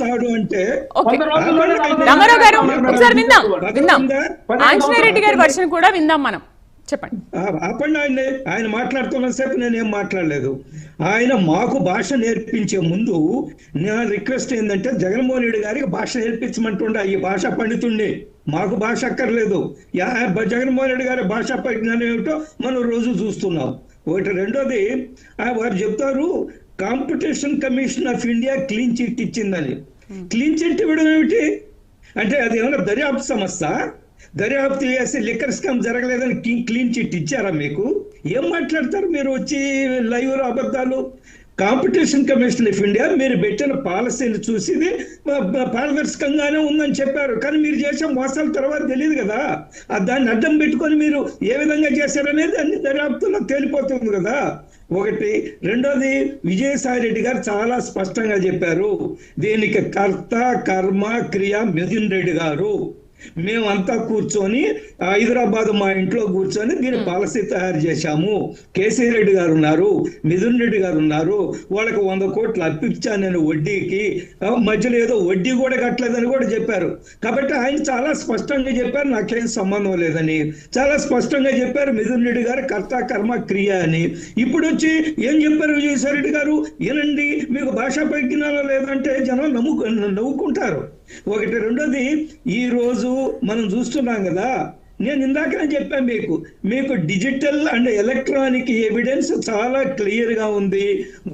చేస్తాడు అంటే రామారావు గారు ఒకసారి విందాం ఆంజనేయ రెడ్డి గారి వర్షన్ కూడా విందాం మనం. చెప్పండి. ఆపండి. ఆయన మాట్లాడుతున్న సేపు నేనేం మాట్లాడలేదు. ఆయన మాకు భాష నేర్పించే ముందు నా రిక్వెస్ట్ ఏంటంటే జగన్మోహన్ రెడ్డి గారికి భాష నేర్పించమంటుండే. ఈ భాష పండితుండే, మాకు భాష అక్కర్లేదు. జగన్మోహన్ రెడ్డి గారి భాషా పరిజ్ఞానం ఏమిటో మనం రోజు చూస్తున్నాం. ఒకటి. రెండోది, వారు చెప్తారు competition commission of India clean chit ఇచ్చిందని. క్లీన్ చిట్ ఇవ్వడం ఏమిటి అంటే అది ఏమైనా దర్యాప్తు సంస్థ? దర్యాప్తు చేసి లిక్కర్ స్కామ్ జరగలేదని క్లీన్ చిట్ ఇచ్చారా మీకు? ఏం మాట్లాడతారు మీరు వచ్చి లైవ్ అబద్ధాలు? కాంపిటీషన్ కమిషన్ ఆఫ్ ఇండియా మీరు పెట్టిన పాలసీని చూసి పారదర్శకంగానే ఉందని చెప్పారు, కానీ మీరు చేసే మోసాల తర్వాత తెలియదు కదా. దాన్ని అడ్డం పెట్టుకొని మీరు ఏ విధంగా చేశారనేది అన్ని దర్యాప్తుల్లో తేలిపోతుంది కదా. ఒకటి. రెండోది, విజయసాయి రెడ్డి గారు చాలా స్పష్టంగా చెప్పారు, దీనికి కర్త కర్మ క్రియ మిథున్ రెడ్డి గారు. మేమంతా కూర్చొని హైదరాబాద్ మా ఇంట్లో కూర్చొని దీని పాలసీ తయారు చేశాము. కేసీ రెడ్డి గారు ఉన్నారు, మిథున్ రెడ్డి గారు ఉన్నారు, వాళ్ళకి 100 కోట్లు అప్పిచ్చాను నేను వడ్డీకి, మధ్యలో ఏదో వడ్డీ కూడా కట్టలేదని కూడా చెప్పారు. కాబట్టి ఆయన చాలా స్పష్టంగా చెప్పారు నాకేం సంబంధం లేదని. చాలా స్పష్టంగా చెప్పారు మిథున్ రెడ్డి గారు కర్త కర్మ క్రియ అని. ఇప్పుడు వచ్చి ఏం చెప్పారు విజయసాయి రెడ్డి గారు? ఏనండి మీకు భాషా పరిజ్ఞానం లేదంటే జనం నవ్వుకుంటారు. ఒకటి. రెండోది, ఈ రోజు మనం చూస్తున్నాం కదా, నేను ఇందాకనే చెప్పాను మీకు డిజిటల్ అండ్ ఎలక్ట్రానిక్ ఎవిడెన్స్ చాలా క్లియర్ గా ఉంది.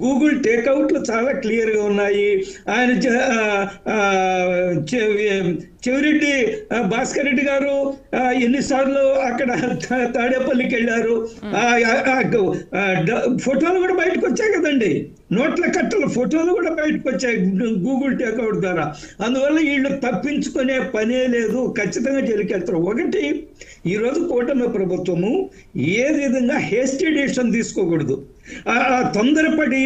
గూగుల్ టేక్అవుట్లు చాలా క్లియర్ గా ఉన్నాయి. ఆయన చెవిరెడ్డి భాస్కర్ రెడ్డి గారు ఎన్నిసార్లు అక్కడ తాడేపల్లికి వెళ్ళారు, ఫోటోలు కూడా బయటకు వచ్చాయి కదండి. నోట్ల కట్టల ఫోటోలు కూడా బయటకు వచ్చాయి గూగుల్ టేక్అవుట్ ద్వారా. అందువల్ల వీళ్ళు తప్పించుకునే పనే లేదు, ఖచ్చితంగా జైలుకెళ్తారు. ఒకటి, ఈరోజు కూటమి ప్రభుత్వము ఏ విధంగా హేస్టీ డిసిషన్ తీసుకోకూడదు. తొందరపడి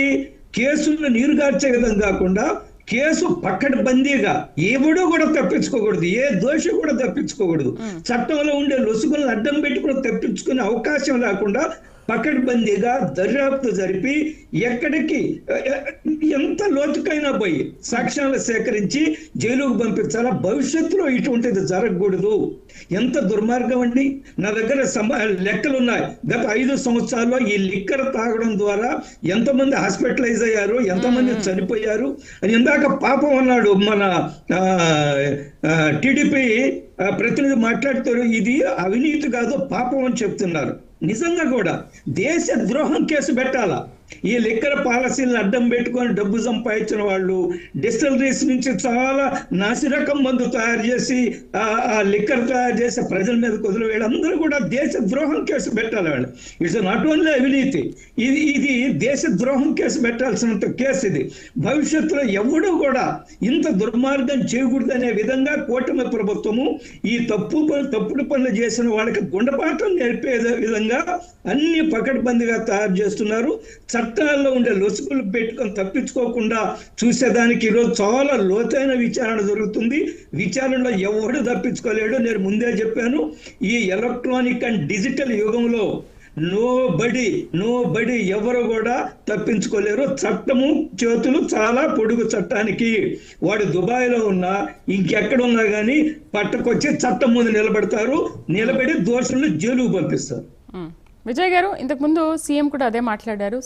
కేసులను నీరుగార్చే విధంగా కాకుండా కేసు పక్కడబందీగా ఎవడో కూడా తప్పించుకోకూడదు, ఏ దోషి కూడా తప్పించుకోకూడదు. చట్టంలో ఉండే లొసుగులను అడ్డం పెట్టుకుని తప్పించుకునే అవకాశం లేకుండా పకడ్బందీగా దర్యాప్తు జరిపి ఎక్కడికి ఎంత లోతుకైనా పోయి సాక్ష్యాలు సేకరించి జైలుకు పంపించాలా. భవిష్యత్తులో ఇటువంటిది జరగకూడదు. ఎంత దుర్మార్గం అండి. నా దగ్గర లెక్కలు ఉన్నాయి. గత 5 సంవత్సరాల్లో ఈ లిక్కర్ తాగడం ద్వారా ఎంతమంది హాస్పిటలైజ్ అయ్యారు, ఎంతమంది చనిపోయారు అని ఇందాక పాపం అన్నాడు మన టీడీపీ ప్రతినిధి మాట్లాడుతారు. ఇది అవినీతి కాదు పాపం అని చెప్తున్నారు. నిజంగా కూడా దేశ ద్రోహం కేసు పెట్టాలా. ఈ లిక్కర్ పాలసీలను అడ్డం పెట్టుకొని డబ్బు సంపాదించిన వాళ్ళు, డిస్టిలరీస్ నుంచి చాలా నాసిరకం మందు తయారు చేసి ఆ లిక్కర్ తయారు చేసి ప్రజల మీద కుదిరి వీళ్ళందరూ కూడా దేశ ద్రోహం కేసు పెట్టాలి. వాళ్ళు ఇట్స్ నాట్ ఓన్లీ అవినీతి, ఇది దేశ ద్రోహం కేసు పెట్టాల్సినంత కేసు ఇది. భవిష్యత్తులో ఎవడు కూడా ఇంత దుర్మార్గం చేయకూడదనే విధంగా కూటమి ప్రభుత్వము ఈ తప్పుడు పనులు చేసిన వాళ్ళకి గుండెపాఠం నేర్పే విధంగా అన్ని పకడ్బందీగా తయారు చేస్తున్నారు. చట్టాల్లో ఉండే లొసుగులు పెట్టుకొని తప్పించుకోకుండా చూసేదానికి ఈరోజు చాలా లోతైన విచారణ జరుగుతుంది. విచారణలో ఎవడు తప్పించుకోలేడు. నేను ముందే చెప్పాను, ఈ ఎలక్ట్రానిక్ అండ్ డిజిటల్ యుగంలో నో బడి ఎవరు కూడా తప్పించుకోలేరు. చట్టము చేతులు చాలా పొడుగు చట్టానికి. వాడు దుబాయ్లో ఉన్నా ఇంకెక్కడున్నా కానీ పట్టుకొచ్చి చట్టం ముందు నిలబెడతారు, నిలబడి దోషులను జైలుకు పంపిస్తారు. విజయ్ గారు, ఇంతకు ముందు సీఎం కూడా అదే మాట్లాడారు.